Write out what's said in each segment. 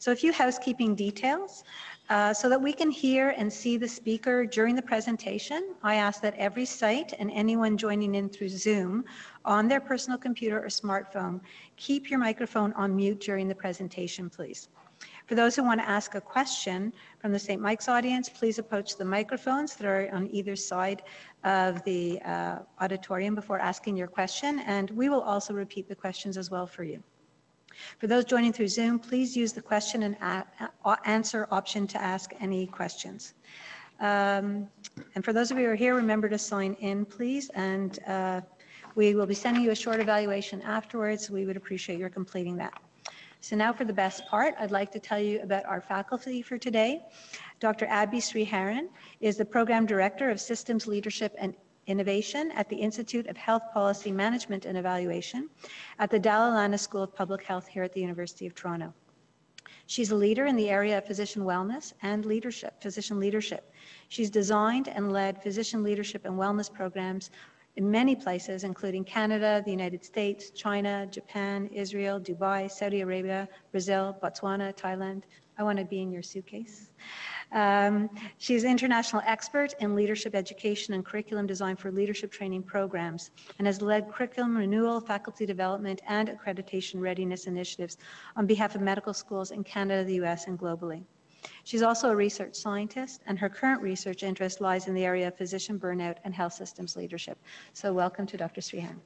So a few housekeeping details. So that we can hear and see the speaker during the presentation, I ask that every site and anyone joining in through Zoom on their personal computer or smartphone, keep your microphone on mute during the presentation, please. For those who want to ask a question from the St. Mike's audience, please approach the microphones that are on either side of the auditorium before asking your question, and we will also repeat the questions as well for you. For those joining through Zoom, please use the question and answer option to ask any questions. And for those of you who are here, remember to sign in, please, and we will be sending you a short evaluation afterwards. We would appreciate your completing that. So now for the best part, I'd like to tell you about our faculty for today. Dr. Abi Sriharan is the Program Director of Systems Leadership and Innovation at the Institute of Health Policy Management and Evaluation at the Dalla Lana School of Public Health here at the University of Toronto. She's a leader in the area of physician wellness and physician leadership. She's designed and led physician leadership and wellness programs in many places, including Canada, the United States, China, Japan, Israel, Dubai, Saudi Arabia, Brazil, Botswana, Thailand. I want to be in your suitcase. She's an international expert in leadership education and curriculum design for leadership training programs and has led curriculum renewal, faculty development, and accreditation readiness initiatives on behalf of medical schools in Canada, the US, and globally. She's also a research scientist, and her current research interest lies in the area of physician burnout and health systems leadership. So welcome to Dr. Sriharan.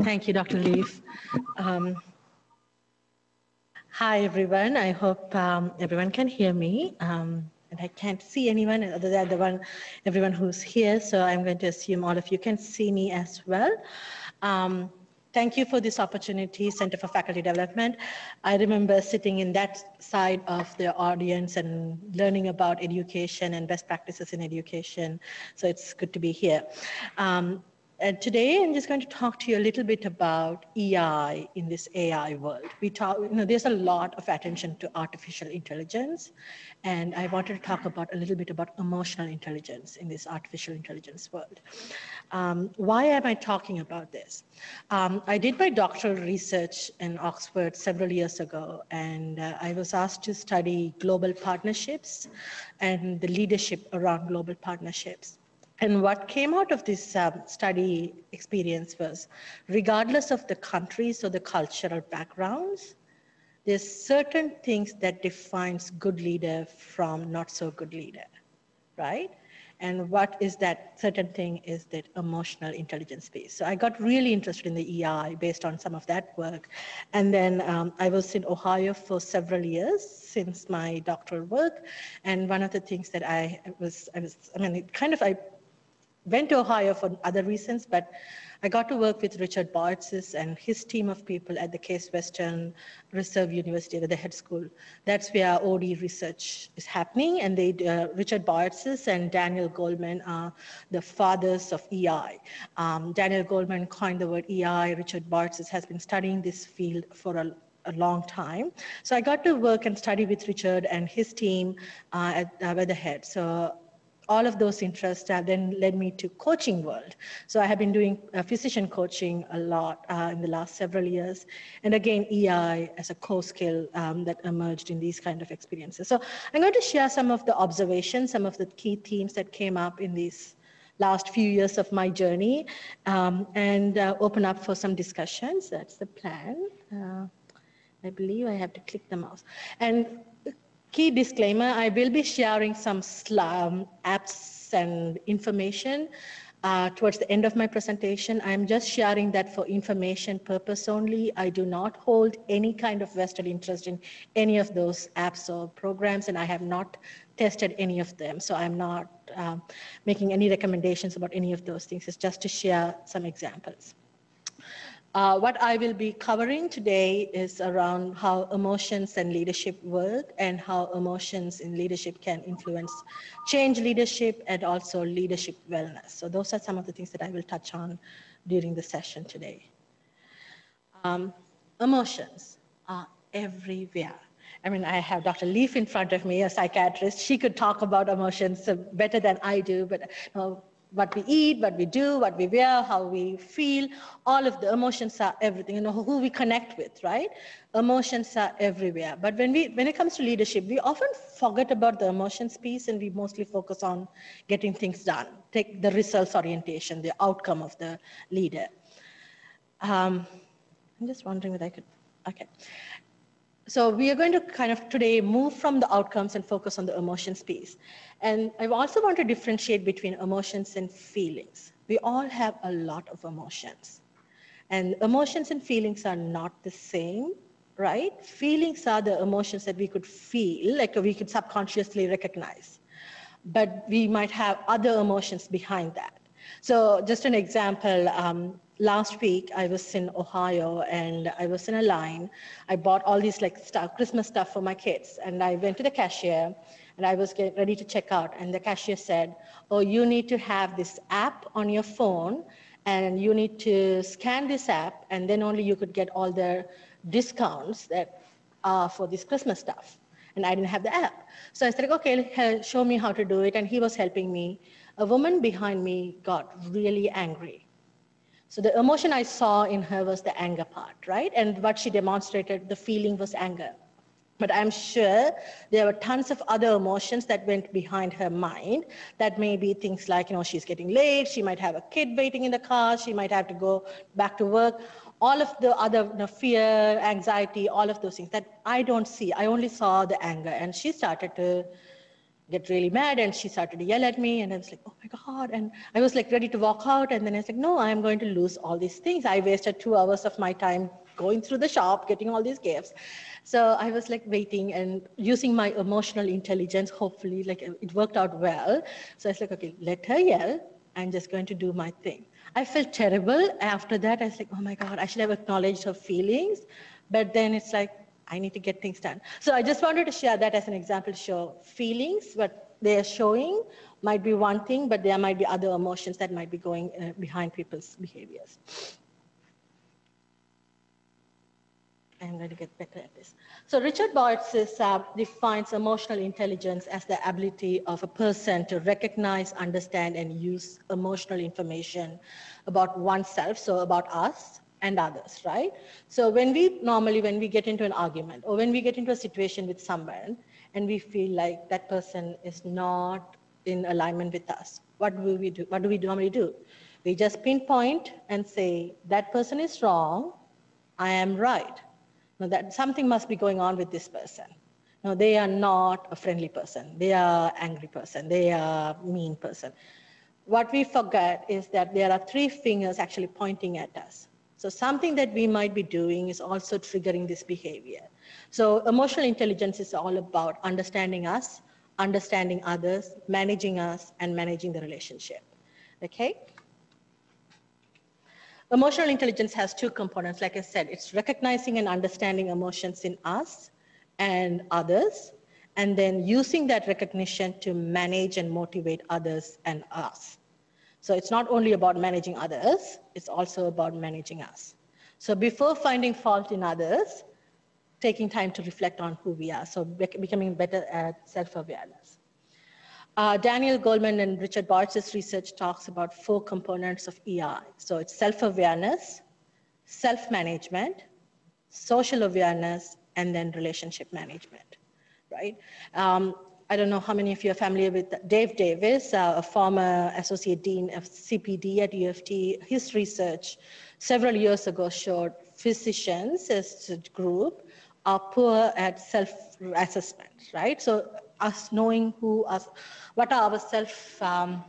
Thank you, Dr. Leaf. Hi, everyone. I hope everyone can hear me. And I can't see anyone other than everyone who's here, so I'm going to assume all of you can see me as well. Thank you for this opportunity, Center for Faculty Development. I remember sitting in that side of the audience and learning about education and best practices in education, so it's good to be here. And today, I'm just going to talk to you a little bit about EI in this AI world. There's a lot of attention to artificial intelligence, and I wanted to talk about a little bit about emotional intelligence in this artificial intelligence world. Why am I talking about this? I did my doctoral research in Oxford several years ago, and I was asked to study global partnerships and the leadership around global partnerships. And what came out of this study experience was, regardless of the countries or the cultural backgrounds, there's certain things that defines good leader from not so good leader, right? And what is that certain thing is that emotional intelligence piece. So I got really interested in the EI based on some of that work. And then I was in Ohio for several years since my doctoral work. And one of the things that I went to Ohio for other reasons, but I got to work with Richard Bartzis and his team of people at the Case Western Reserve University, at the head school. That's where OD research is happening, and Richard Bartzis and Daniel Goleman are the fathers of EI. Daniel Goleman coined the word EI. Richard Bartzis has been studying this field for a long time. So I got to work and study with Richard and his team at the head. So all of those interests have then led me to coaching world. So I have been doing physician coaching a lot in the last several years. And again, EI as a core skill that emerged in these kind of experiences. So I'm going to share some of the observations, some of the key themes that came up in these last few years of my journey, and open up for some discussions. That's the plan. I believe I have to click the mouse. And key disclaimer, I will be sharing some apps and information towards the end of my presentation. I'm just sharing that for information purpose only. I do not hold any kind of vested interest in any of those apps or programs, and I have not tested any of them. So I'm not making any recommendations about any of those things. It's just to share some examples. What I will be covering today is around how emotions and leadership work and how emotions in leadership can influence change leadership and also leadership wellness. So those are some of the things that I will touch on during the session today. Emotions are everywhere. I mean, I have Dr. Leaf in front of me, a psychiatrist. She could talk about emotions better than I do, but what we eat, what we do, what we wear, how we feel, all of the emotions are everything, who we connect with, right? Emotions are everywhere. But when it comes to leadership, we often forget about the emotions piece and we mostly focus on getting things done, take the results orientation, the outcome of the leader. I'm just wondering whether I could, okay. So we are going to kind of today move from the outcomes and focus on the emotions piece. And I also want to differentiate between emotions and feelings. We all have a lot of emotions. And emotions and feelings are not the same, right? Feelings are the emotions that we could feel, like we could subconsciously recognize. But we might have other emotions behind that. So just an example, last week I was in Ohio and I was in a line. I bought all these like stuff, Christmas stuff for my kids. And I went to the cashier and I was getting ready to check out. And the cashier said, oh, you need to have this app on your phone and you need to scan this app and then only you could get all the discounts that are for this Christmas stuff. And I didn't have the app. So I said, okay, show me how to do it. And he was helping me. A woman behind me got really angry. So the emotion I saw in her was the anger part, right? And what she demonstrated, the feeling was anger. But I'm sure there were tons of other emotions that went behind her mind. That may be things like, she's getting late, she might have a kid waiting in the car, she might have to go back to work. All of the other fear, anxiety, all of those things that I don't see. I only saw the anger. And she started to get really mad and she started to yell at me and I was like, oh my God. And I was like ready to walk out and then I was like, no, I'm going to lose all these things. I wasted 2 hours of my time going through the shop, getting all these gifts. So I was like waiting and using my emotional intelligence, hopefully like it worked out well. So I was like, okay, let her yell. I'm just going to do my thing. I felt terrible after that. I was like, oh my God, I should have acknowledged her feelings. But then it's like, I need to get things done. So I just wanted to share that as an example to show feelings, what they are showing might be one thing, but there might be other emotions that might be going behind people's behaviors. I'm going to get better at this. So Richard Boyd defines emotional intelligence as the ability of a person to recognize, understand, and use emotional information about oneself, so about us and others, right? So when we get into an argument or when we get into a situation with someone and we feel like that person is not in alignment with us, what do we do? What do we normally do? We just pinpoint and say, that person is wrong, I am right. Now that something must be going on with this person. No, they are not a friendly person. They are angry person. They are mean person. What we forget is that there are 3 fingers actually pointing at us. So something that we might be doing is also triggering this behavior. So emotional intelligence is all about understanding us, understanding others, and managing the relationship. Okay? Emotional intelligence has 2 components. Like I said, it's recognizing and understanding emotions in us and others, and then using that recognition to manage and motivate others and us. So it's not only about managing others, it's also about managing us. So before finding fault in others, taking time to reflect on who we are, so becoming better at self-awareness. Daniel Goleman and Richard Bartz's research talks about 4 components of EI. So it's self-awareness, self-management, social awareness, and then relationship management, right? I don't know how many of you are familiar with Dave Davis, a former associate dean of CPD at UFT. His research several years ago showed physicians as a group are poor at self-assessment, right? So us knowing what are our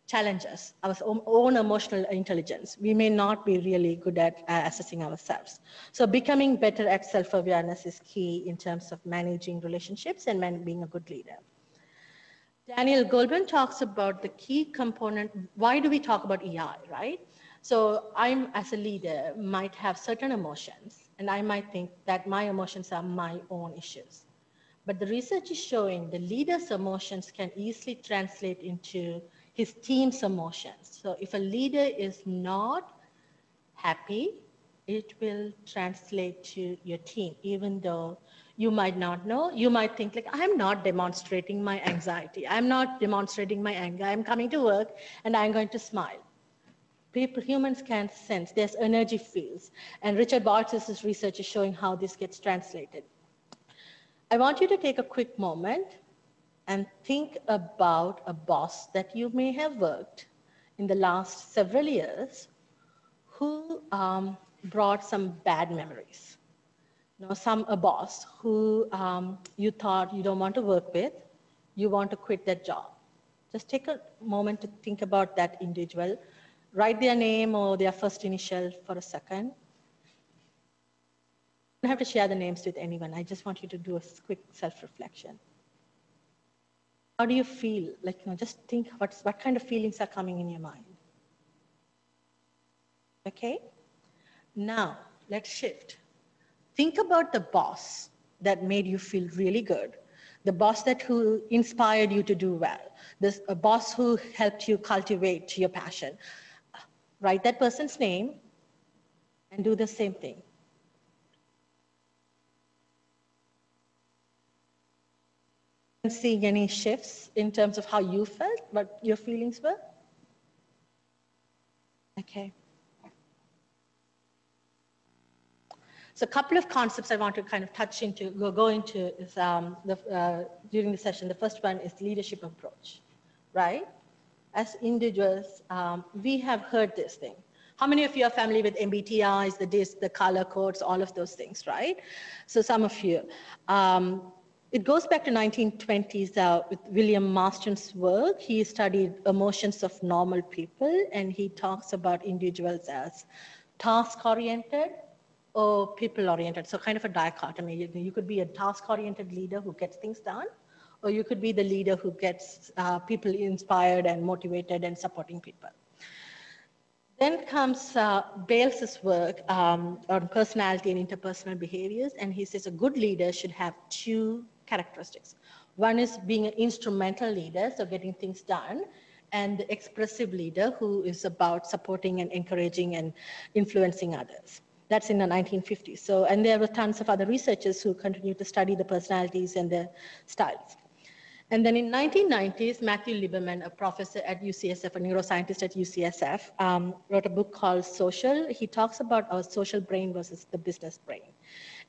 challenges, our own emotional intelligence. We may not be really good at assessing ourselves. So becoming better at self-awareness is key in terms of managing relationships and being a good leader. Daniel Goleman talks about the key component. Why do we talk about EI, right? So I, as a leader, might have certain emotions, and I might think that my emotions are my own issues. But the research is showing the leader's emotions can easily translate into his team's emotions. So if a leader is not happy, it will translate to your team, even though you might not know. You might think like, I'm not demonstrating my anxiety. I'm not demonstrating my anger. I'm coming to work and I'm going to smile. Humans can sense, there's energy fields. And Richard Bartz's research is showing how this gets translated. I want you to take a quick moment and think about a boss that you may have worked in the last several years who brought some bad memories. A boss who you thought you don't want to work with, you want to quit that job. Just take a moment to think about that individual. Write their name or their first initial for a second. You don't have to share the names with anyone. I just want you to do a quick self-reflection. How do you feel? Just think what kind of feelings are coming in your mind. Okay? Now, let's shift. Think about the boss that made you feel really good, the boss who inspired you to do well, a boss who helped you cultivate your passion. Write that person's name and do the same thing. Seeing any shifts in terms of how you felt, what your feelings were? Okay. So a couple of concepts I want to kind of touch into, go into is during the session. The first one is leadership approach, right? As individuals, we have heard this thing. How many of you are familiar with MBTIs, the color codes, all of those things, right? So some of you. It goes back to 1920s with William Marston's work. He studied emotions of normal people, and he talks about individuals as task-oriented or people-oriented. So kind of a dichotomy. You could be a task-oriented leader who gets things done, or you could be the leader who gets people inspired and motivated and supporting people. Then comes Bales's work on personality and interpersonal behaviors, and he says a good leader should have two characteristics. One is being an instrumental leader, so getting things done, and the expressive leader who is about supporting and encouraging and influencing others. That's in the 1950s. So, and there were tons of other researchers who continued to study the personalities and the styles. And then in 1990s, Matthew Lieberman, a professor at UCSF, a neuroscientist at UCSF, wrote a book called Social. He talks about our social brain versus the business brain.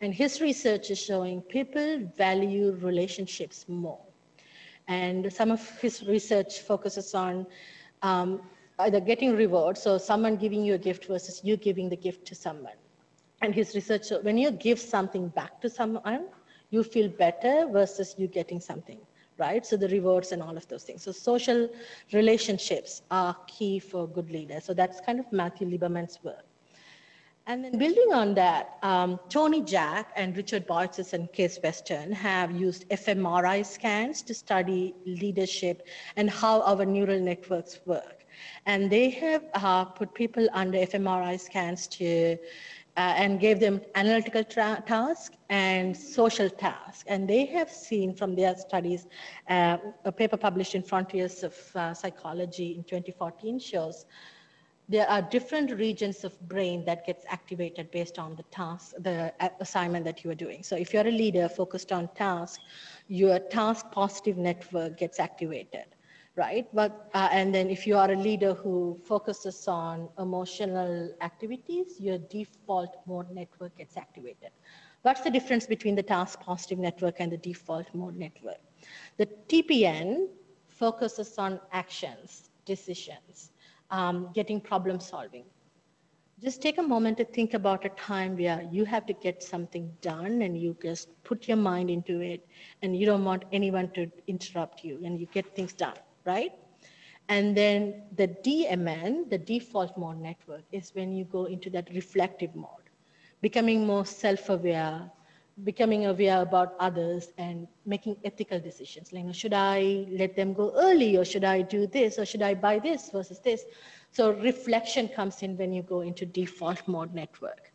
And his research is showing people value relationships more. And some of his research focuses on either getting rewards, so someone giving you a gift versus you giving the gift to someone. And his research, when you give something back to someone, you feel better versus you getting something. Right? So the rewards and all of those things. So social relationships are key for good leaders. So that's kind of Matthew Lieberman's work. And then building on that, Tony Jack and Richard Bartzis and Case Western have used fMRI scans to study leadership and how our neural networks work. And they have put people under fMRI scans and gave them analytical tasks and social tasks. And they have seen from their studies, a paper published in Frontiers of Psychology in 2014 shows there are different regions of brain that gets activated based on the task, the assignment that you are doing. So if you're a leader focused on task, your task positive network gets activated. Right? And then if you are a leader who focuses on emotional activities, your default mode network gets activated. What's the difference between the task positive network and the default mode network? The TPN focuses on actions, decisions, getting problem solving. Just take a moment to think about a time where you have to get something done and you just put your mind into it and you don't want anyone to interrupt you and you get things done. Right? And then the DMN, the default mode network, is when you go into that reflective mode, becoming more self-aware, becoming aware about others and making ethical decisions. Like, should I let them go early or should I do this or should I buy this versus this? So reflection comes in when you go into default mode network.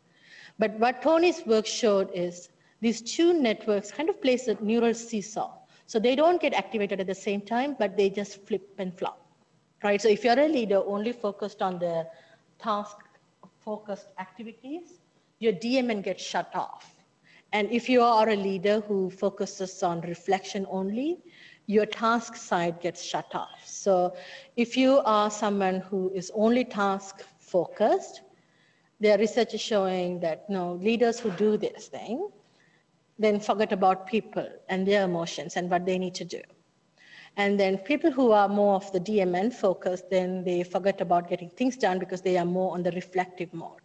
But what Tony's work showed is these two networks kind of place a neural seesaw. So they don't get activated at the same time, but they just flip and flop, right? So if you're a leader only focused on the task-focused activities, your DMN gets shut off. And if you are a leader who focuses on reflection only, your task side gets shut off. So if you are someone who is only task focused, their research is showing that leaders who do this thing, then forget about people and their emotions and what they need to do. And then people who are more of the DMN focused, then they forget about getting things done because they are more on the reflective mode.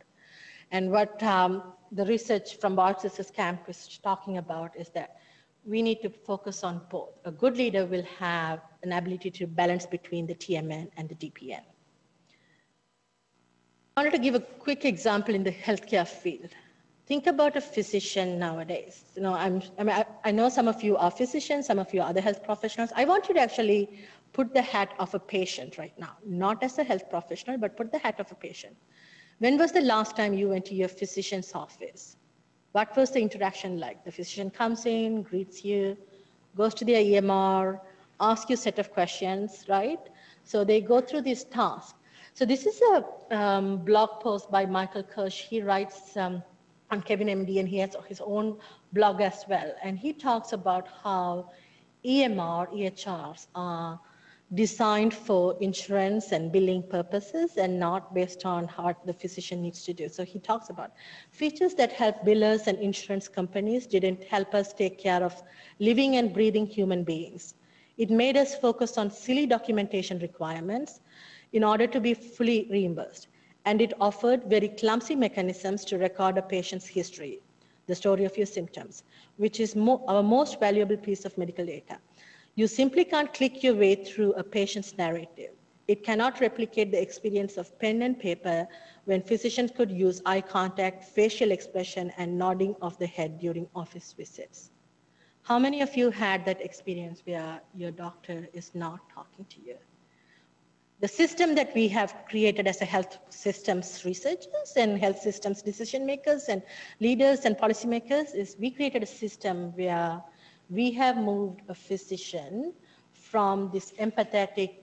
And what the research from Bartz's camp is talking about is that we need to focus on both. A good leader will have an ability to balance between the TMN and the DPN. I wanted to give a quick example in the healthcare field. Think about a physician nowadays. I know some of you are physicians, some of you are other health professionals. I want you to actually put the hat of a patient right now, not as a health professional, but put the hat of a patient. When was the last time you went to your physician's office? What was the interaction like? The physician comes in, greets you, goes to their EMR, asks you a set of questions, right? So they go through this task. So this is a blog post by Michael Kirsch. He writes on Kevin MD, and he has his own blog as well. And he talks about how EMR, EHRs are designed for insurance and billing purposes and not based on what the physician needs to do. So he talks about features that help billers and insurance companies didn't help us take care of living and breathing human beings. It made us focus on silly documentation requirements in order to be fully reimbursed. And it offered very clumsy mechanisms to record a patient's history, the story of your symptoms, which is our most valuable piece of medical data. You simply can't click your way through a patient's narrative. It cannot replicate the experience of pen and paper when physicians could use eye contact, facial expression, and nodding of the head during office visits. How many of you had that experience where your doctor is not talking to you? The system that we have created as a health systems researchers and health systems decision makers and leaders and policymakers is we created a system where we have moved a physician from this empathetic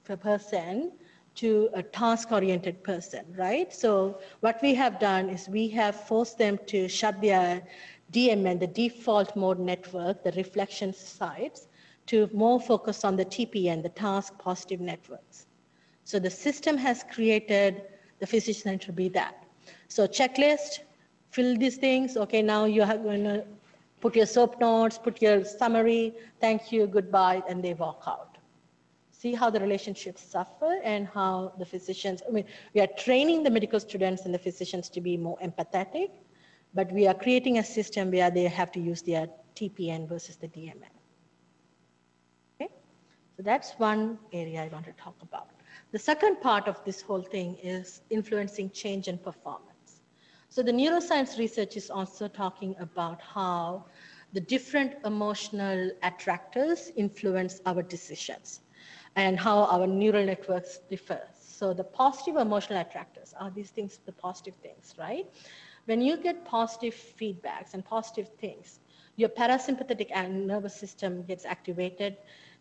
person to a task-oriented person, right? So what we have done is we have forced them to shut their DMN, the default mode network, the reflection sites, to more focus on the TPN, the task positive networks. So the system has created the physician to be that. So checklist, fill these things. Okay, now you are going to put your soap notes, put your summary, thank you, goodbye, and they walk out. See how the relationships suffer and how the physicians, we are training the medical students and the physicians to be more empathetic, but we are creating a system where they have to use their TPN versus the DMN. Okay, so that's one area I want to talk about. The second part of this whole thing is influencing change and performance. So the neuroscience research is also talking about how the different emotional attractors influence our decisions and how our neural networks differ. So the positive emotional attractors are these things, the positive things, right? When you get positive feedbacks and positive things, your parasympathetic nervous system gets activated.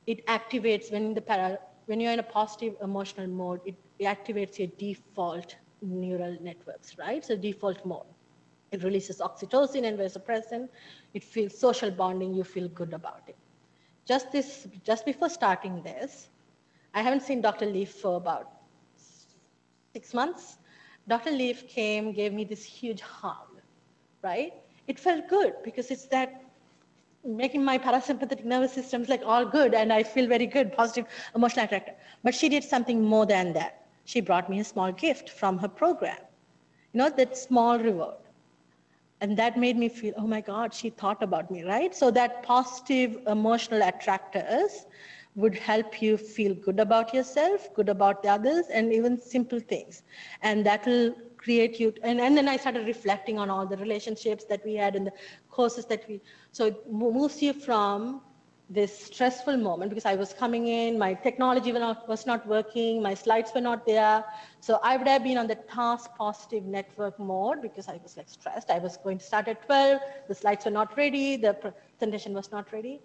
It activates when you're in a positive emotional mode, it activates your default neural networks, right? So default mode. It releases oxytocin and vasopressin. It feels social bonding. You feel good about it. Just before starting this, I haven't seen Dr. Leaf for about 6 months. Dr. Leaf came, gave me this huge hug, right? It felt good because it's that making my parasympathetic nervous system like all good and I feel very good, positive emotional attractor. But she did something more than that. She brought me a small gift from her program. That small reward. And that made me feel, oh my God, she thought about me, right? So that positive emotional attractors would help you feel good about yourself, good about the others, and even simple things. And that will create you, and then I started reflecting on all the relationships that we had and the courses that so it moves you from this stressful moment because I was coming in, my technology was not working, my slides were not there. So I would have been on the task positive network mode because I was like stressed. I was going to start at 12, the slides were not ready, the presentation was not ready.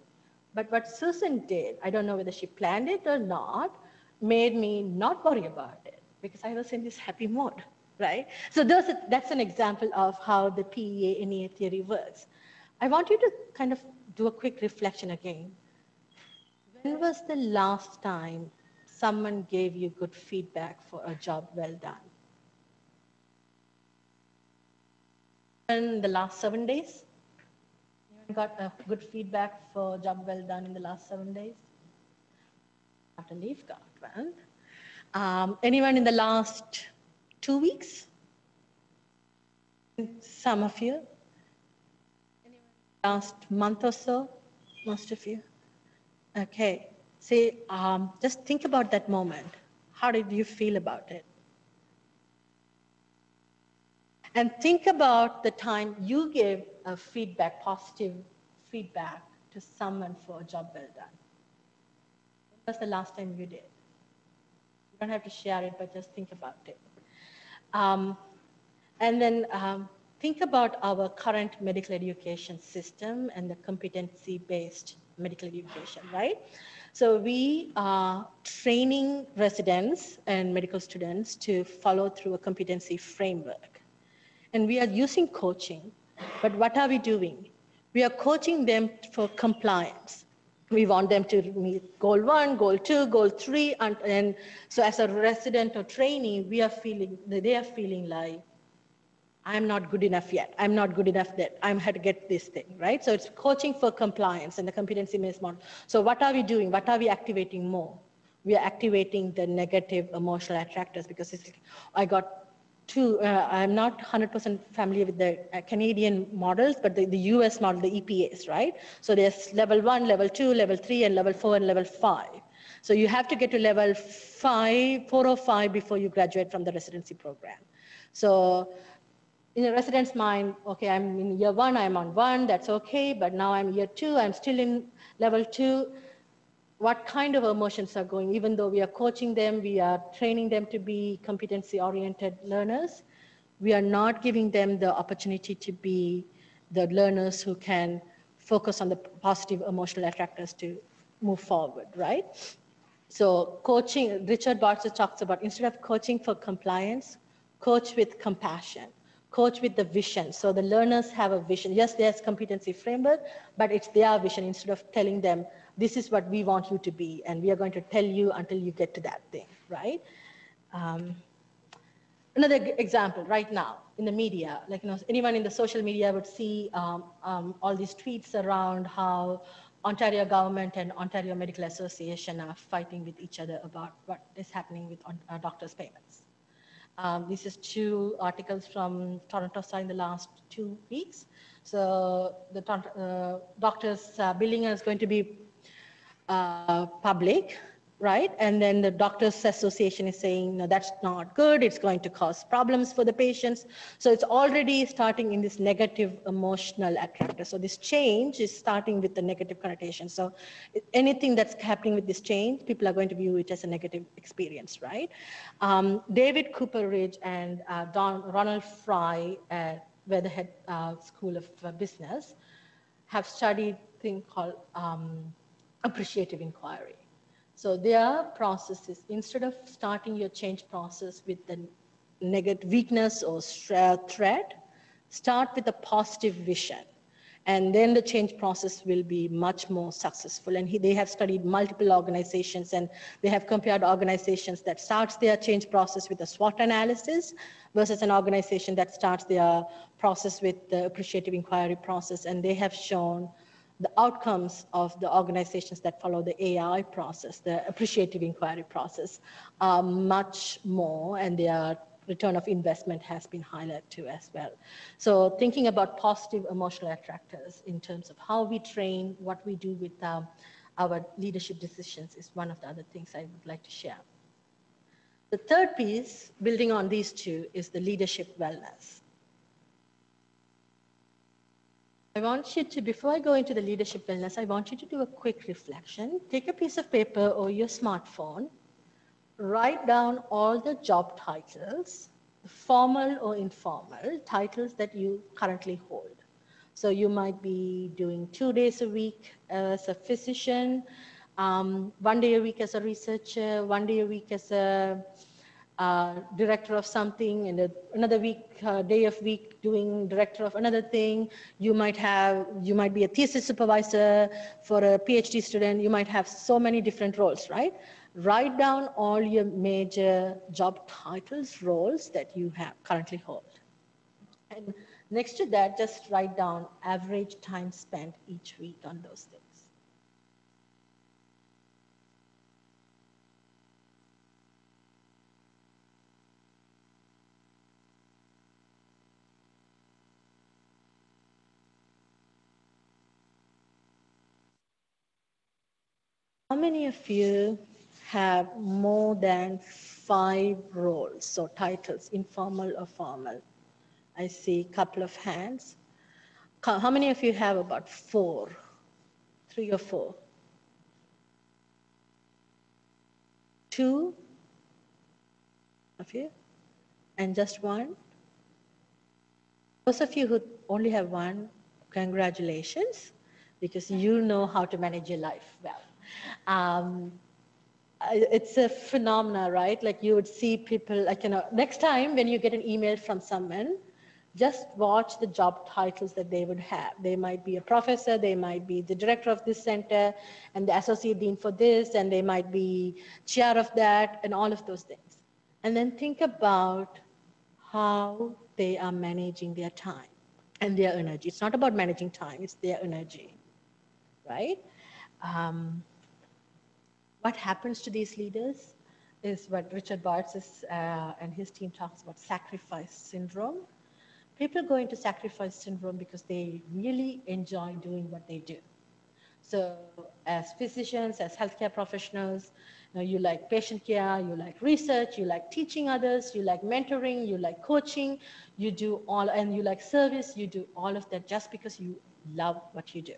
But what Susan did, I don't know whether she planned it or not, made me not worry about it because I was in this happy mode. right? So that's an example of how the PEA NEA theory works. I want you to kind of do a quick reflection again. When was the last time someone gave you good feedback for a job well done? In the last 7 days? Anyone got a good feedback for a job well done in the last 7 days? I believe got one. Anyone in the last 2 weeks? Some of you. Last month or so? Most of you. Okay. See, just think about that moment. How did you feel about it? And think about the time you gave a feedback, positive feedback to someone for a job well done. When was the last time you did? You don't have to share it, but just think about it. And then think about our current medical education system and the competency-based medical education, right? So we are training residents and medical students to follow through a competency framework. And we are using coaching, but what are we doing? We are coaching them for compliance. We want them to meet goal 1, goal 2, goal 3, and so as a resident or trainee, they are feeling like, I'm not good enough yet. I'm not good enough that I had to get this thing, right? So it's coaching for compliance and the competency-based model. So what are we doing? What are we activating more? We are activating the negative emotional attractors because I got I'm not 100% familiar with the Canadian models, but the US model, the EPAs, right? So there's level 1, level 2, level 3, and level 4, and level 5. So you have to get to level 4 or 5 before you graduate from the residency program. So in a resident's mind, okay, I'm in year 1, I'm on 1, that's okay, but now I'm year 2, I'm still in level 2. What kind of emotions are going, even though we are coaching them, we are training them to be competency-oriented learners, we are not giving them the opportunity to be the learners who can focus on the positive emotional attractors to move forward, right? So coaching, Richard Barthes talks about, instead of coaching for compliance, coach with compassion, coach with the vision. So the learners have a vision. Yes, there's competency framework, but it's their vision. Instead of telling them, this is what we want you to be, and we are going to tell you until you get to that thing, right? Another example right now in the media, like, anyone in the social media would see all these tweets around how Ontario government and Ontario Medical Association are fighting with each other about what is happening with doctors' payments. This is 2 articles from Toronto Star in the last 2 weeks. So the doctors' billing is going to be public, right? And then the Doctors Association is saying, no, that's not good. It's going to cause problems for the patients. So it's already starting in this negative emotional attractor. So this change is starting with the negative connotation. So anything that's happening with this change, people are going to view it as a negative experience, right? David Cooperridge and Ronald Fry at Weatherhead School of Business have studied a thing called appreciative inquiry. So their process is, instead of starting your change process with the negative weakness or threat, start with a positive vision. And then the change process will be much more successful. And they have studied multiple organizations, and they have compared organizations that starts their change process with a SWOT analysis versus an organization that starts their process with the appreciative inquiry process. And they have shown the outcomes of the organizations that follow the AI process, the appreciative inquiry process, are much more, and their return of investment has been highlighted too as well. So thinking about positive emotional attractors in terms of how we train, what we do with our leadership decisions is one of the other things I would like to share. The third piece, building on these 2, is the leadership wellness. I want you to, before I go into the leadership wellness, I want you to do a quick reflection. Take a piece of paper or your smartphone, write down all the job titles, formal or informal titles that you currently hold. So you might be doing 2 days a week as a physician, 1 day a week as a researcher, 1 day a week as a director of something, and another week, day of week doing director of another thing. You might be a thesis supervisor for a PhD student. You might have so many different roles, right? Write down all your major job titles, roles that you have currently hold. And next to that, just write down average time spent each week on those things. How many of you have more than 5 roles or titles, informal or formal? I see a couple of hands. How many of you have about 4, 3 or 4? 2 of you? And just 1? Those of you who only have 1, congratulations, because you know how to manage your life well. It's a phenomena, right? Like you would see people, like, next time when you get an email from someone, just watch the job titles that they would have. They might be a professor, they might be the director of this center, and the associate dean for this, and they might be chair of that, and all of those things. And then think about how they are managing their time and their energy. It's not about managing time, it's their energy, right? What happens to these leaders is what Richard Bartz and his team talks about, sacrifice syndrome. People go into sacrifice syndrome because they really enjoy doing what they do. So as physicians, as healthcare professionals, you like patient care, you like research, you like teaching others, you like mentoring, you like coaching, you do all, and you like service, you do all of that just because you love what you do.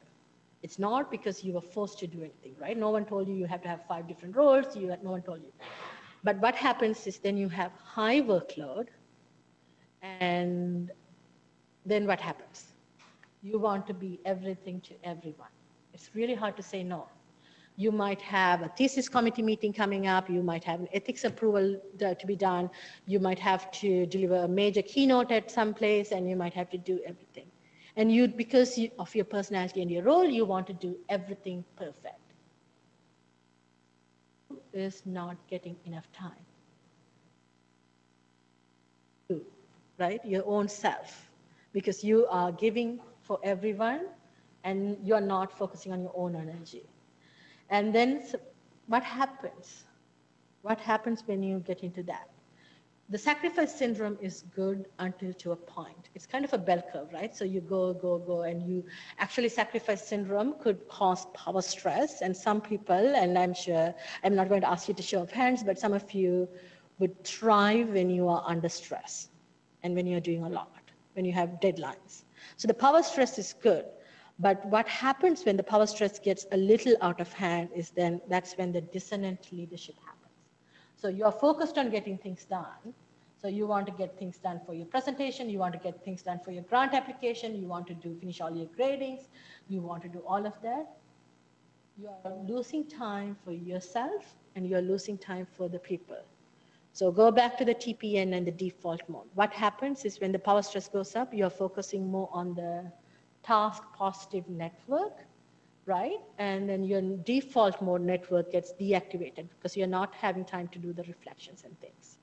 It's not because you were forced to do anything, right? No one told you you have to have 5 different roles. No one told you. But what happens is then you have high workload, and then what happens? You want to be everything to everyone. It's really hard to say no. You might have a thesis committee meeting coming up. You might have an ethics approval to be done. You might have to deliver a major keynote at some place, and you might have to do everything. And because of your personality and your role, you want to do everything perfect. Is not getting enough time. Right? Your own self. Because you are giving for everyone, and you're not focusing on your own energy. And then what happens? What happens when you get into that? The sacrifice syndrome is good until to a point. It's kind of a bell curve, right? So you go, and you actually sacrifice syndrome could cause power stress. And some people, and I'm sure, I'm not going to ask you to show of hands, but some of you would thrive when you are under stress and when you're doing a lot, when you have deadlines. So the power stress is good. But what happens when the power stress gets a little out of hand is then that's when the dissonant leadership happens. So you are focused on getting things done. So you want to get things done for your presentation. You want to get things done for your grant application. You want to finish all your gradings. You want to do all of that. You are losing time for yourself, and you are losing time for the people. So go back to the TPN and the default mode. What happens is when the power stress goes up, you're focusing more on the task positive network, right? And then your default mode network gets deactivated because you're not having time to do the reflections and things.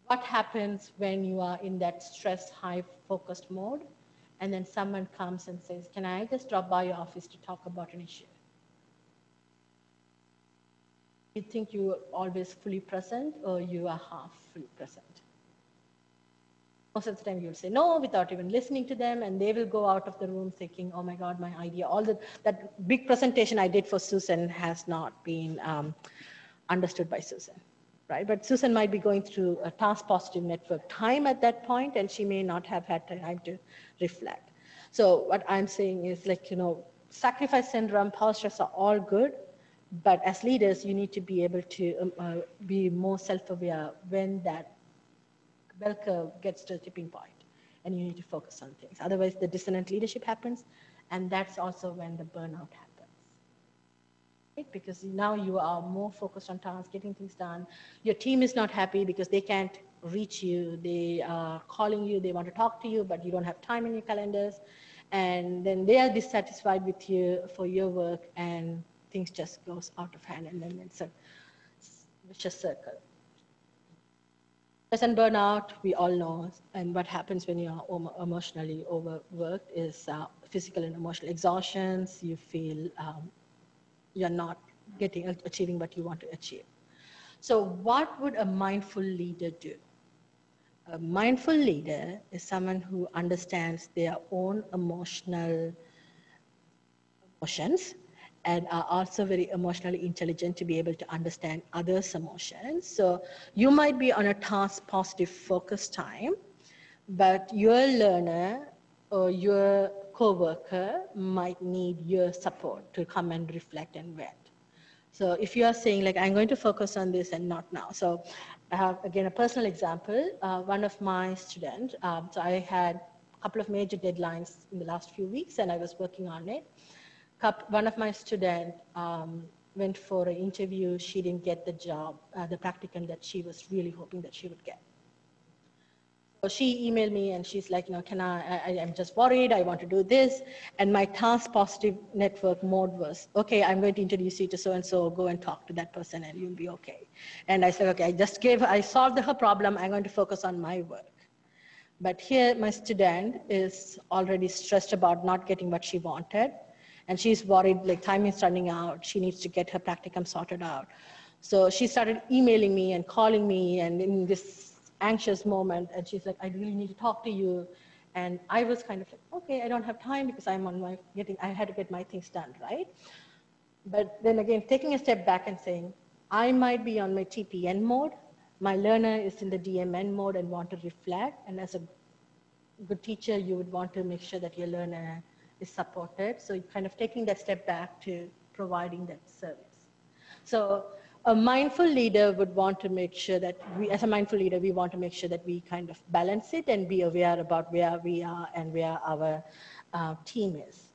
What happens when you are in that stress, high focused mode, and then someone comes and says, can I just drop by your office to talk about an issue? You think you are always fully present, or you are half fully present? Most of the time you'll say no without even listening to them, and they will go out of the room thinking, oh my God, my idea, that big presentation I did for Susan has not been understood by Susan, right? But Susan might be going through a task positive network time at that point, and she may not have had time to reflect. So what I'm saying is, like, sacrifice syndrome, power stress are all good, but as leaders, you need to be able to be more self-aware when that bell curve gets to a tipping point, and you need to focus on things. Otherwise, the dissonant leadership happens, and that's also when the burnout happens. right? Because now you are more focused on tasks, getting things done. Your team is not happy because they can't reach you. They are calling you, they want to talk to you, but you don't have time in your calendars. And then they are dissatisfied with you for your work, and things just goes out of hand, and then it's a vicious circle. Stress and burnout, we all know, and what happens when you are emotionally overworked is physical and emotional exhaustions. You feel you're not achieving what you want to achieve. So what would a mindful leader do? A mindful leader is someone who understands their own emotions and are also very emotionally intelligent to be able to understand others' emotions. So you might be on a task positive focus time, but your learner or your coworker might need your support to come and reflect and vent. So if you are saying like, I'm going to focus on this and not now. So I have, again, a personal example. One of my students, so I had a couple of major deadlines in the last few weeks and I was working on it. One of my students went for an interview. She didn't get the job, the practicum that she was really hoping that she would get. So she emailed me and she's like, I'm just worried, I want to do this. And my task positive network mode was, okay, I'm going to introduce you to so-and-so, go and talk to that person and you'll be okay. And I said, okay, I solved her problem, I'm going to focus on my work. But here my student is already stressed about not getting what she wanted. And she's worried, like time is running out, she needs to get her practicum sorted out. So she started emailing me and calling me and in this anxious moment, and she's like, I really need to talk to you. And I was kind of like, okay, I don't have time because I had to get my things done, right? But then again, taking a step back and saying, I might be on my TPN mode, my learner is in the DMN mode and want to reflect, and as a good teacher, you would want to make sure that your learner is supported. So you're kind of taking that step back to providing that service. So a mindful leader would want to make sure that as a mindful leader, we want to make sure that we kind of balance it and be aware about where we are and where our team is.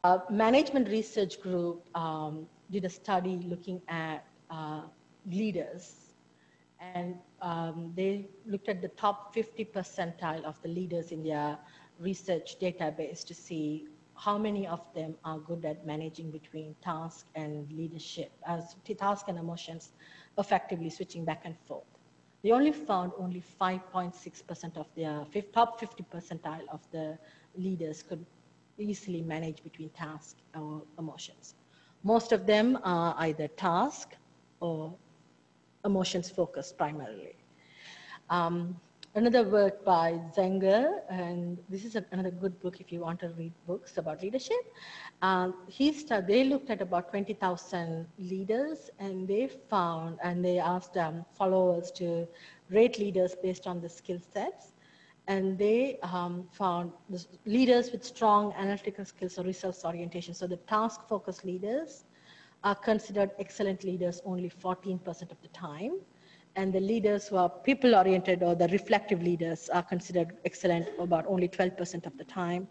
A management research group did a study looking at leaders, and they looked at the top 50 percentile of the leaders in their research database to see how many of them are good at managing between task and leadership, as task and emotions, effectively switching back and forth. They only found only 5.6% of their top 50 percentile of the leaders could easily manage between task or emotions. Most of them are either task or emotions focused primarily. Another work by Zenger, and this is another good book if you want to read books about leadership. They looked at about 20,000 leaders, and they found, and they asked followers to rate leaders based on the skill sets. And they found leaders with strong analytical skills or results orientation. So the task-focused leaders are considered excellent leaders only 14% of the time. And the leaders who are people-oriented or the reflective leaders are considered excellent about only 12% of the time.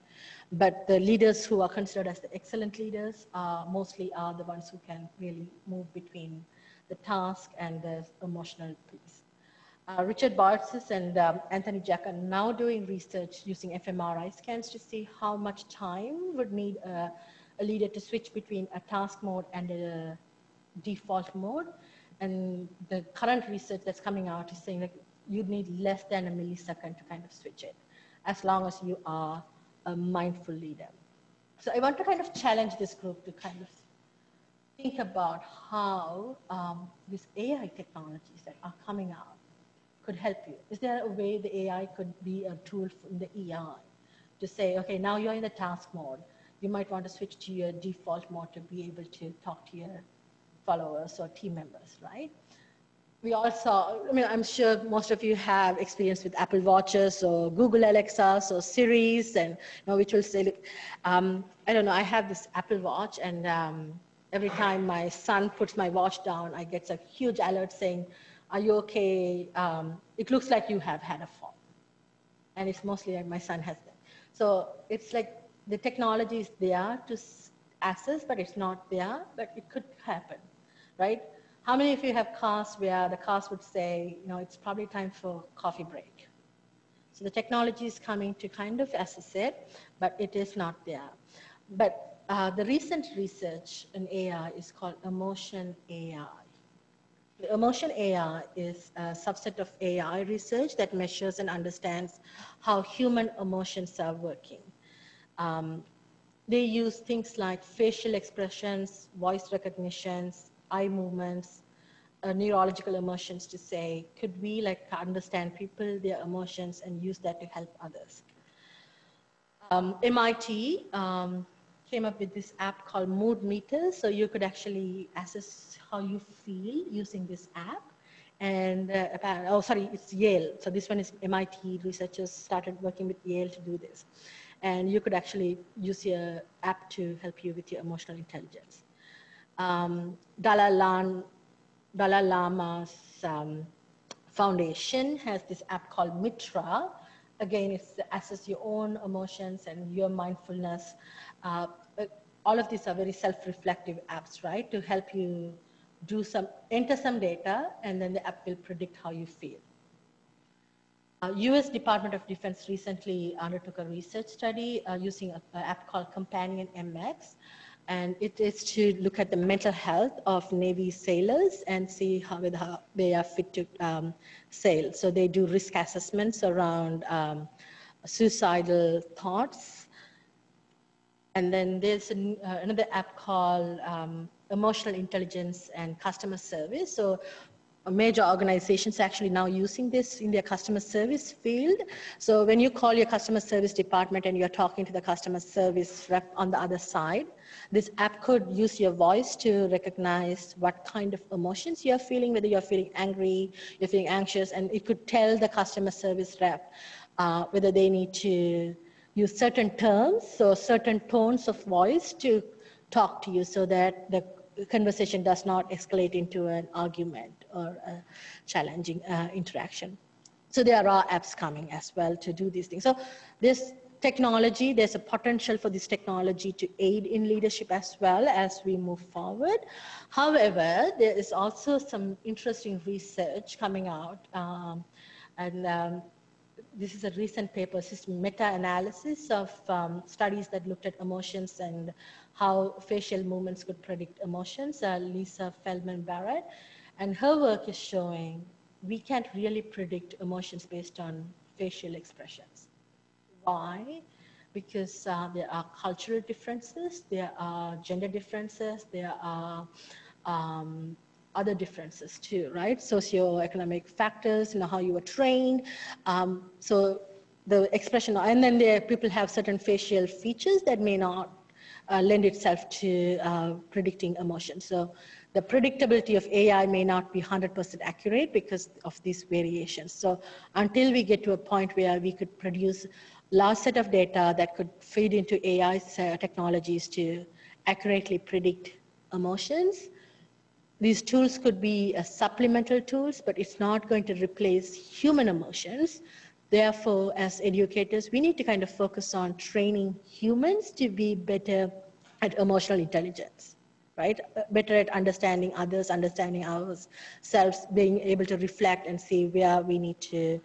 But the leaders who are considered as the excellent leaders mostly are the ones who can really move between the task and the emotional piece. Richard Bartsis and Anthony Jack are now doing research using fMRI scans to see how much time would need a leader to switch between a task mode and a default mode. And the current research that's coming out is saying that you'd need less than a millisecond to kind of switch it, as long as you are a mindful leader. So I want to kind of challenge this group to kind of think about how these AI technologies that are coming out could help you. Is there a way the AI could be a tool in the EI to say, okay, now you're in the task mode. You might want to switch to your default mode to be able to talk to your followers or team members, right? We also, I'm sure most of you have experience with Apple Watches or Google Alexas or Siris, and which will say, I don't know, I have this Apple Watch, and every time my son puts my watch down, I get a huge alert saying, are you okay? It looks like you have had a fall. And it's mostly like my son has that. So it's like the technology is there to access, but it's not there, but it could happen, right? How many of you have cars where the cars would say, you know, it's probably time for coffee break? So the technology is coming to kind of assess it, but it is not there. But the recent research in AI is called emotion AI. The emotion AI is a subset of AI research that measures and understands how human emotions are working. They use things like facial expressions, voice recognitions, eye movements, neurological emotions to say, could we like understand people, their emotions, and use that to help others? MIT came up with this app called Mood Meter, so you could actually assess how you feel using this app. And it's Yale. So this one is MIT researchers started working with Yale to do this. And you could actually use your app to help you with your emotional intelligence. Dalai Lama's foundation has this app called Mitra. Again, it's to assess your own emotions and your mindfulness. All of these are very self-reflective apps, right? To help you enter some data, and then the app will predict how you feel. US Department of Defense recently undertook a research study using an app called Companion MX. And it is to look at the mental health of Navy sailors and see how they are fit to sail. So they do risk assessments around suicidal thoughts. And then there's another app called Emotional Intelligence and Customer Service. So major organizations actually now using this in their customer service field. So when you call your customer service department and you're talking to the customer service rep on the other side, this app could use your voice to recognize what kind of emotions you're feeling, whether you're feeling angry, you're feeling anxious, and it could tell the customer service rep whether they need to use certain terms or certain tones of voice to talk to you so that the conversation does not escalate into an argument or a challenging interaction. So there are apps coming as well to do these things. So this technology, there's a potential for this technology to aid in leadership as well as we move forward. However, there is also some interesting research coming out. This is a recent paper, this is meta-analysis of studies that looked at emotions and how facial movements could predict emotions, Lisa Feldman-Barrett. And her work is showing we can't really predict emotions based on facial expressions. Why? Because there are cultural differences, there are gender differences, there are other differences too, right? Socioeconomic factors, you know, how you were trained. So the expression, and then there people have certain facial features that may not lend itself to predicting emotions. So the predictability of AI may not be 100% accurate because of these variations. So until we get to a point where we could produce large set of data that could feed into AI technologies to accurately predict emotions, these tools could be supplemental tools, but it's not going to replace human emotions. Therefore, as educators, we need to kind of focus on training humans to be better at emotional intelligence, right? Better at understanding others, understanding ourselves, being able to reflect and see where we need to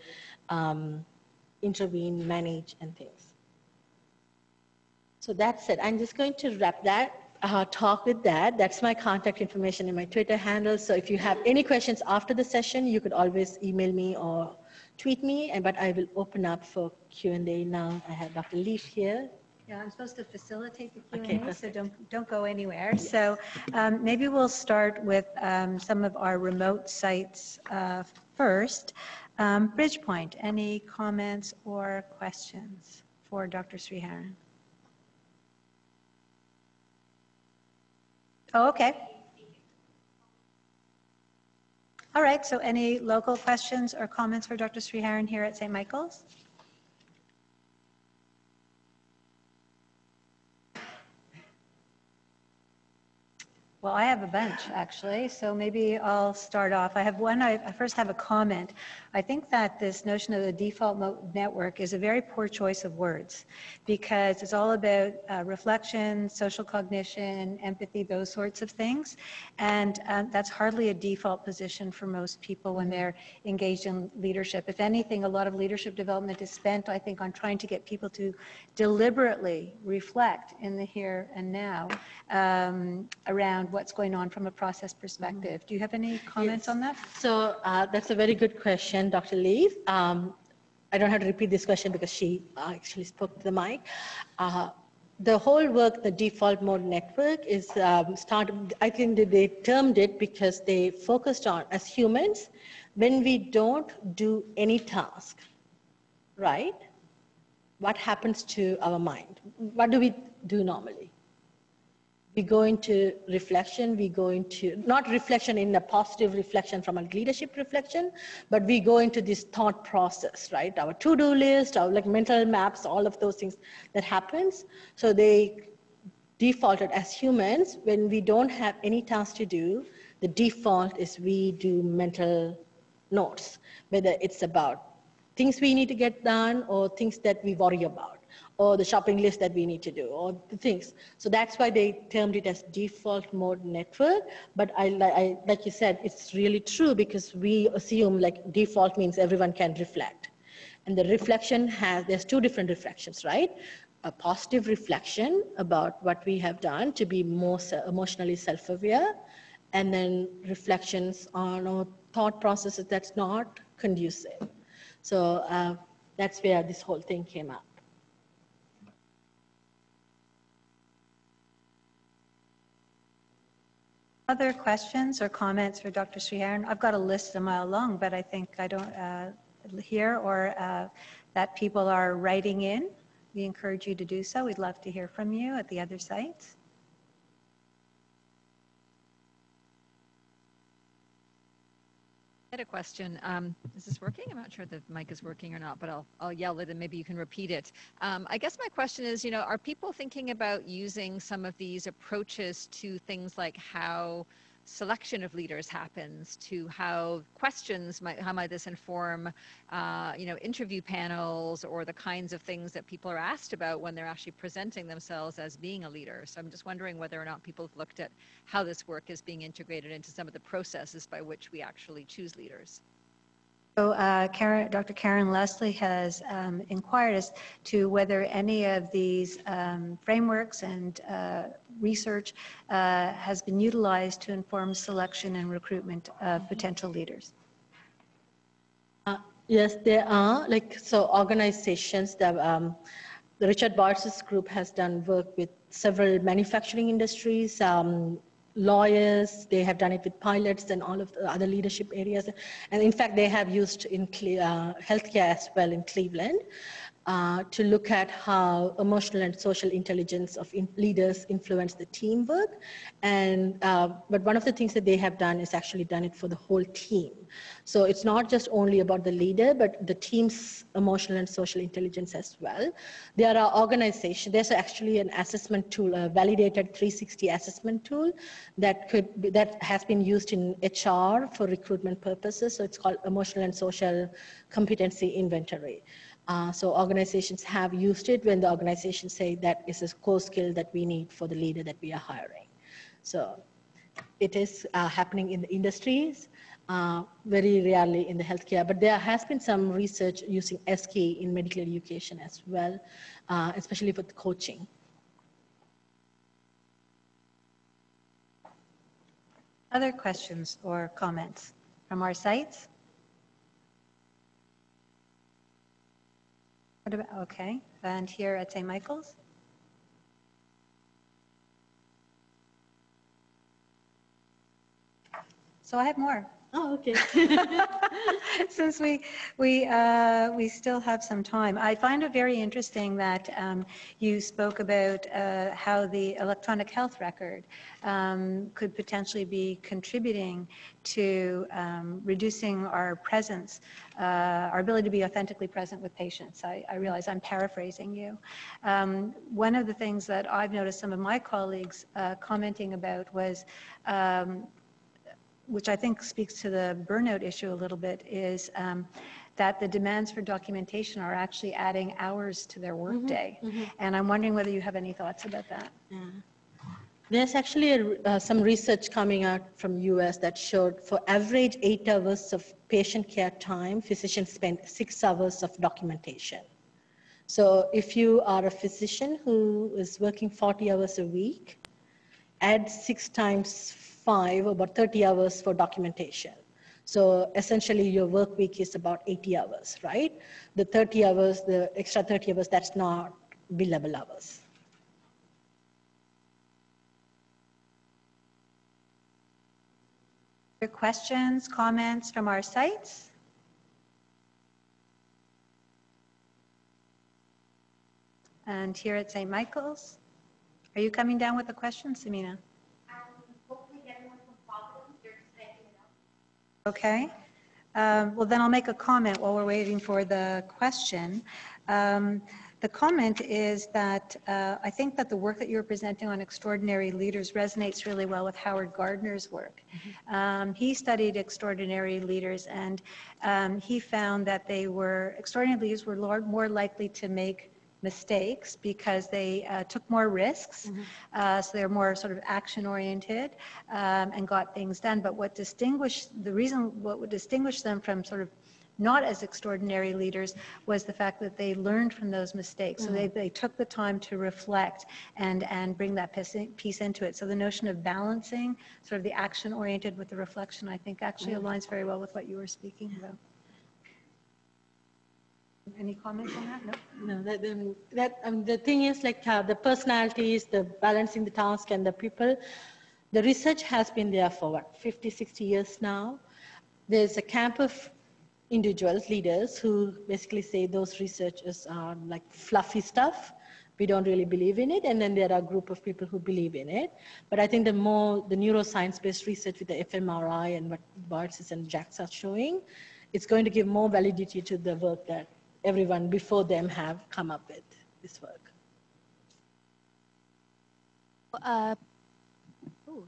intervene, manage, and things. So that's it. I'm just going to wrap that talk with that. That's my contact information in my Twitter handle. So if you have any questions after the session, you could always email me or tweet me, but I will open up for Q&A now. I have Dr. Leaf here. Yeah, I'm supposed to facilitate the Okay, Q&A, so perfect. don't go anywhere. Yes. So maybe we'll start with some of our remote sites first. Bridgepoint, any comments or questions for Dr. Sriharan? Oh, okay. All right, so any local questions or comments for Dr. Sriharan here at St. Michael's? Well, I have a bunch, actually, so maybe I'll start off. I have one, I first have a comment. I think that this notion of the default network is a very poor choice of words, because it's all about reflection, social cognition, empathy, those sorts of things. And that's hardly a default position for most people when they're engaged in leadership. If anything, a lot of leadership development is spent, I think, on trying to get people to deliberately reflect in the here and now around what's going on from a process perspective. Do you have any comments on that? So that's a very good question, Dr. Lee. I don't have to repeat this question because she actually spoke to the mic. The whole work, the default mode network, is started. I think that they termed it because they focused on, as humans, when we don't do any task, right? What happens to our mind? What do we do normally? We go into reflection, we go into, not reflection in a positive reflection from a leadership reflection, but we go into this thought process, right? Our to-do list, our like mental maps, all of those things that happens. So they defaulted as humans, when we don't have any task to do, the default is we do mental notes, whether it's about things we need to get done or things that we worry about, or the shopping list that we need to do, or the things. So that's why they termed it as default mode network. But I like you said, it's really true because we assume like default means everyone can reflect. And the reflection there's two different reflections, right? A positive reflection about what we have done to be more emotionally self-aware, and then reflections on our thought processes that's not conducive. So that's where this whole thing came up. Other questions or comments for Dr. Sriharan? I've got a list a mile long, but I think I don't hear or that people are writing in. We encourage you to do so. We'd love to hear from you at the other sites. I had a question. Is this working? I'm not sure if the mic is working or not, but I'll yell it and maybe you can repeat it. I guess my question is, are people thinking about using some of these approaches to things like how selection of leaders happens, to how how might this inform, interview panels or the kinds of things that people are asked about when they're actually presenting themselves as being a leader. So I'm just wondering whether or not people have looked at how this work is being integrated into some of the processes by which we actually choose leaders. So Dr. Karen Leslie has inquired as to whether any of these frameworks and research has been utilized to inform selection and recruitment of potential leaders. Yes, there are. So organizations that the Richard Bartz's group has done work with several manufacturing industries, lawyers. They have done it with pilots and all of the other leadership areas. And in fact, they have used in healthcare as well in Cleveland to look at how emotional and social intelligence of leaders influence the teamwork. And but one of the things that they have done is actually done it for the whole team. So it's not just only about the leader, but the team's emotional and social intelligence as well. There are organizations, there's actually an assessment tool, a validated 360 assessment tool that has been used in HR for recruitment purposes. So it's called Emotional and Social Competency Inventory. So organizations have used it when the organizations say that is a core skill that we need for the leader that we are hiring. So it is happening in the industries, very rarely in the healthcare, but there has been some research using SK in medical education as well, especially for coaching. Other questions or comments from our sites? What about, okay, and here at St. Michael's? So I have more. Oh, okay. Since we still have some time, I find it very interesting that you spoke about how the electronic health record could potentially be contributing to reducing our presence, our ability to be authentically present with patients. I realize I'm paraphrasing you. One of the things that I've noticed some of my colleagues commenting about was which I think speaks to the burnout issue a little bit, is that the demands for documentation are actually adding hours to their workday. And I'm wondering whether you have any thoughts about that. Yeah. There's actually some research coming out from US that showed for average 8 hours of patient care time, physicians spend 6 hours of documentation. So if you are a physician who is working 40 hours a week, add 6 times 5, about 30 hours for documentation. So essentially your work week is about 80 hours, right? The 30 hours, the extra 30 hours, that's not billable hours. Questions, comments from our sites? And here at St. Michael's, are you coming down with a question, Samina? Okay. Well, then I'll make a comment while we're waiting for the question. The comment is that I think that the work that you're presenting on extraordinary leaders resonates really well with Howard Gardner's work. He studied extraordinary leaders, and he found that extraordinary leaders were more likely to make mistakes because they took more risks, so they're more sort of action-oriented and got things done. But what would distinguish them from sort of not as extraordinary leaders was the fact that they learned from those mistakes. So they took the time to reflect and bring that piece into it. So the notion of balancing sort of the action-oriented with the reflection, I think actually aligns very well with what you were speaking about. Any comments on that? No. No, the thing is like the personalities, the balancing the task and the people, the research has been there for what, 50, 60 years now. There's a camp of individuals, leaders, who basically say those researchers are like fluffy stuff. We don't really believe in it. And then there are a group of people who believe in it. But I think the neuroscience-based research with the fMRI and what Bart's and Jack's are showing, it's going to give more validity to the work that everyone before them have come up with this work.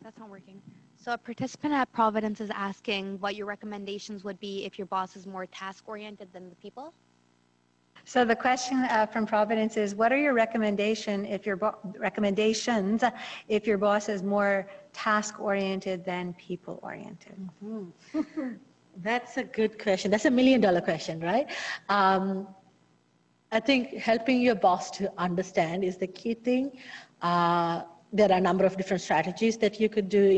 That's not working. So a participant at Providence is asking what your recommendations would be if your boss is more task-oriented than the people? So the question from Providence is, what are your recommendations if your boss is more task-oriented than people-oriented? That's a good question. That's $1 million question, right? I think helping your boss to understand is the key thing. There are a number of different strategies that you could do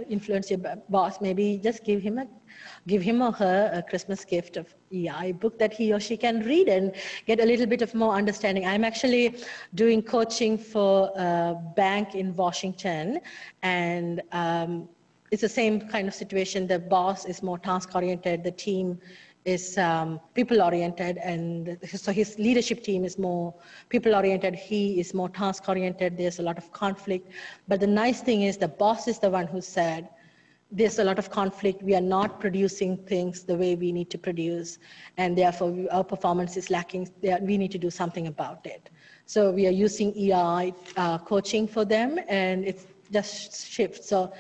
influence your boss. Maybe just give him or her a Christmas gift of EI book that he or she can read and get a little bit of more understanding. I'm actually doing coaching for a bank in Washington, and it's the same kind of situation. The boss is more task-oriented, the team is people-oriented, and so his leadership team is more people-oriented, he is more task-oriented, there's a lot of conflict. But the nice thing is the boss is the one who said, there's a lot of conflict, we are not producing things the way we need to produce, and therefore our performance is lacking, we need to do something about it. So we are using EI coaching for them, and it's just shifts. So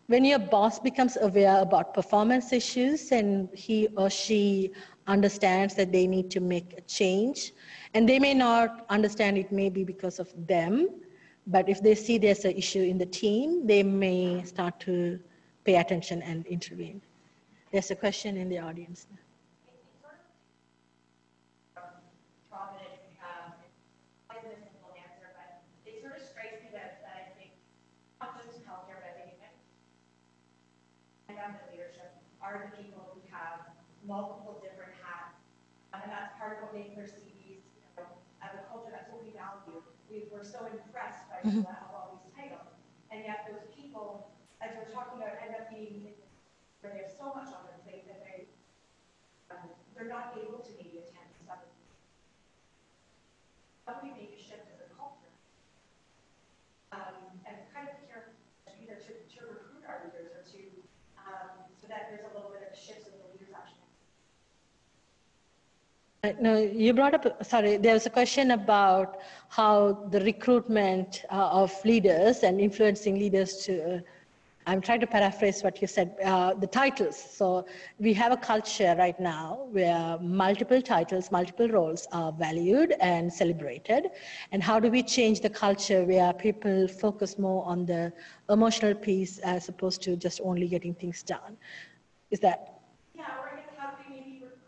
when your boss becomes aware about performance issues and he or she understands that they need to make a change, and they may not understand it may be because of them, but if they see there's an issue in the team, they may start to pay attention and intervene. There's a question in the audience. Are the people who have multiple different hats, and that's part of what makes their CVs, as a culture, that's what we value. We're so impressed by people that have all these titles, and yet those people, as we're talking about, end up being make a shift as a culture? And kind of care either to recruit our leaders or to, so that there's a little bit of a shift so that the leaders actually. No, you brought up, sorry, there was a question about how the recruitment of leaders and influencing leaders to, I'm trying to paraphrase what you said, the titles. So we have a culture right now where multiple titles, multiple roles are valued and celebrated. And how do we change the culture where people focus more on the emotional piece as opposed to just only getting things done? Is that? Yeah, or I guess how do we maybe recruit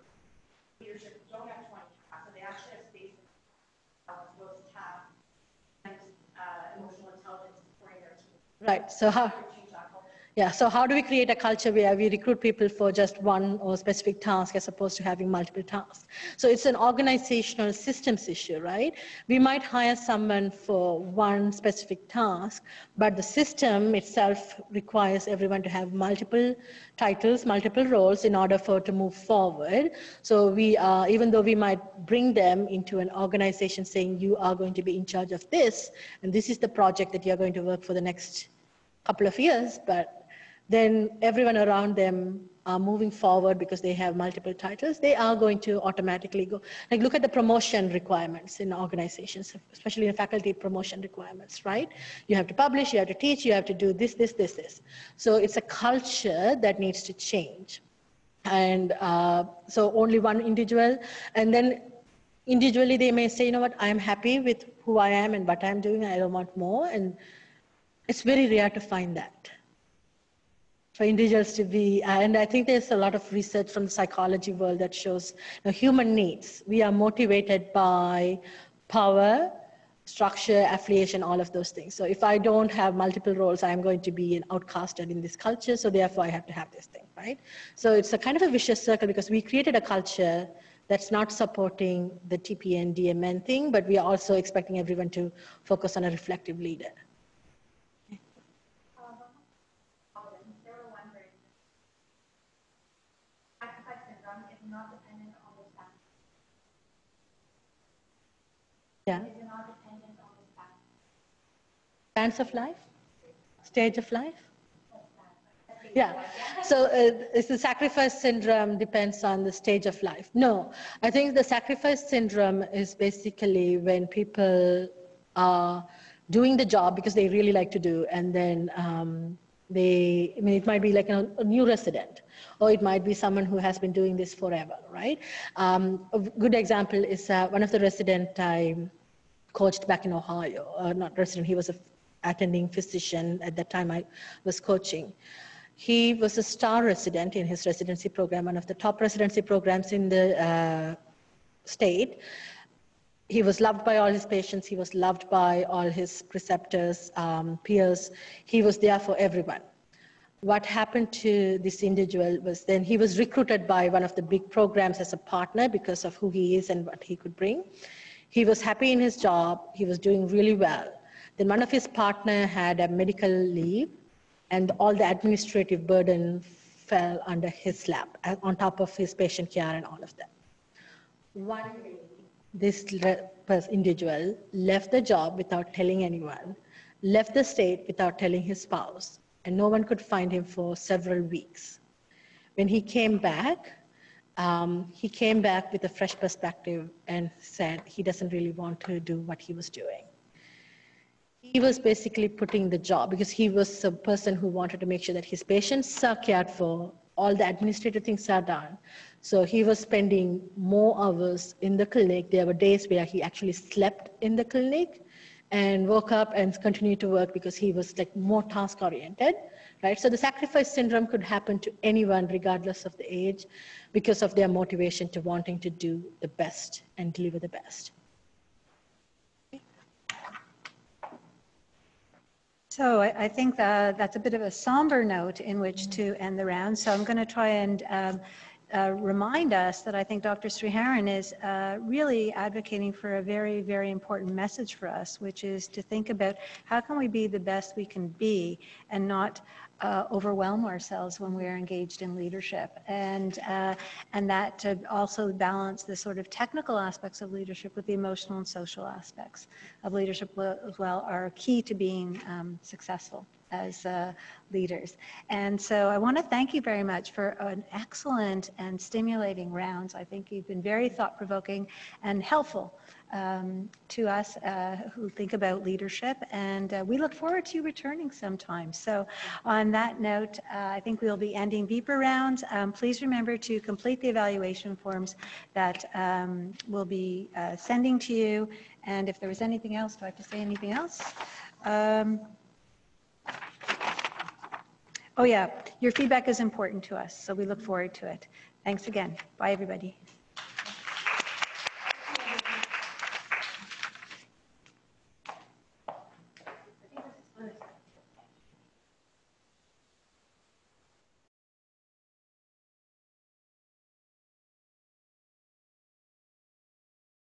leadership who don't have 20 tasks, so they actually have space to those tasks and emotional intelligence supporting their team. Right, so how? Yeah, so how do we create a culture where we recruit people for just one or specific task as opposed to having multiple tasks? So it's an organizational systems issue, right? We might hire someone for one specific task, but the system itself requires everyone to have multiple titles, multiple roles in order for it to move forward. So we even though we might bring them into an organization saying you are going to be in charge of this, and this is the project that you're going to work for the next couple of years, but then everyone around them are moving forward because they have multiple titles, they are going to automatically go. Like look at the promotion requirements in organizations, especially in faculty promotion requirements, right? You have to publish, you have to teach, you have to do this, this, this, this. So it's a culture that needs to change. And so only one individual, and then individually they may say, you know what, I'm happy with who I am and what I'm doing, I don't want more. And it's very rare to find that. For individuals to be, and I think there's a lot of research from the psychology world that shows human needs. We are motivated by power, structure, affiliation, all of those things. So if I don't have multiple roles, I'm going to be an outcasted in this culture, so therefore I have to have this thing, right? So it's a kind of a vicious circle because we created a culture that's not supporting the TPN, DMN thing, but we are also expecting everyone to focus on a reflective leader. Not dependent on the staff. Yeah. Is not dependent on the staff. Chance of life? Stage of life? Yeah. So is the sacrifice syndrome depends on the stage of life? No. I think the sacrifice syndrome is basically when people are doing the job because they really like to do, and then it might be like a new resident, or it might be someone who has been doing this forever, right? A good example is one of the residents I coached back in Ohio, not resident, he was an attending physician at that time I was coaching. He was a star resident in his residency program, one of the top residency programs in the state. He was loved by all his patients. He was loved by all his preceptors, peers. He was there for everyone. What happened to this individual was then he was recruited by one of the big programs as a partner because of who he is and what he could bring. He was happy in his job. He was doing really well. Then one of his partner had a medical leave, and all the administrative burden fell under his lap on top of his patient care and all of that. One day, this individual left the job without telling anyone, left the state without telling his spouse, and no one could find him for several weeks. When he came back with a fresh perspective and said he doesn't really want to do what he was doing. He was basically putting the job, because he was a person who wanted to make sure that his patients are cared for, all the administrative things are done. So he was spending more hours in the clinic. There were days where he actually slept in the clinic and woke up and continued to work because he was like more task oriented, right? So the sacrifice syndrome could happen to anyone regardless of the age because of their motivation to wanting to do the best and deliver the best. So I think that's a bit of a somber note in which to end the round. So I'm going to try and remind us that I think Dr. Sriharan is really advocating for a very, very important message for us, which is to think about how can we be the best we can be and not overwhelm ourselves when we are engaged in leadership, and that to also balance the sort of technical aspects of leadership with the emotional and social aspects of leadership as well are key to being successful as leaders. And so I want to thank you very much for an excellent and stimulating rounds. I think you've been very thought-provoking and helpful to us who think about leadership, and we look forward to you returning sometime. So on that note, I think we'll be ending Beeper rounds. Please remember to complete the evaluation forms that we'll be sending to you. And if there was anything else, do I have to say anything else? Oh yeah, your feedback is important to us, so we look forward to it. Thanks again. Bye, everybody.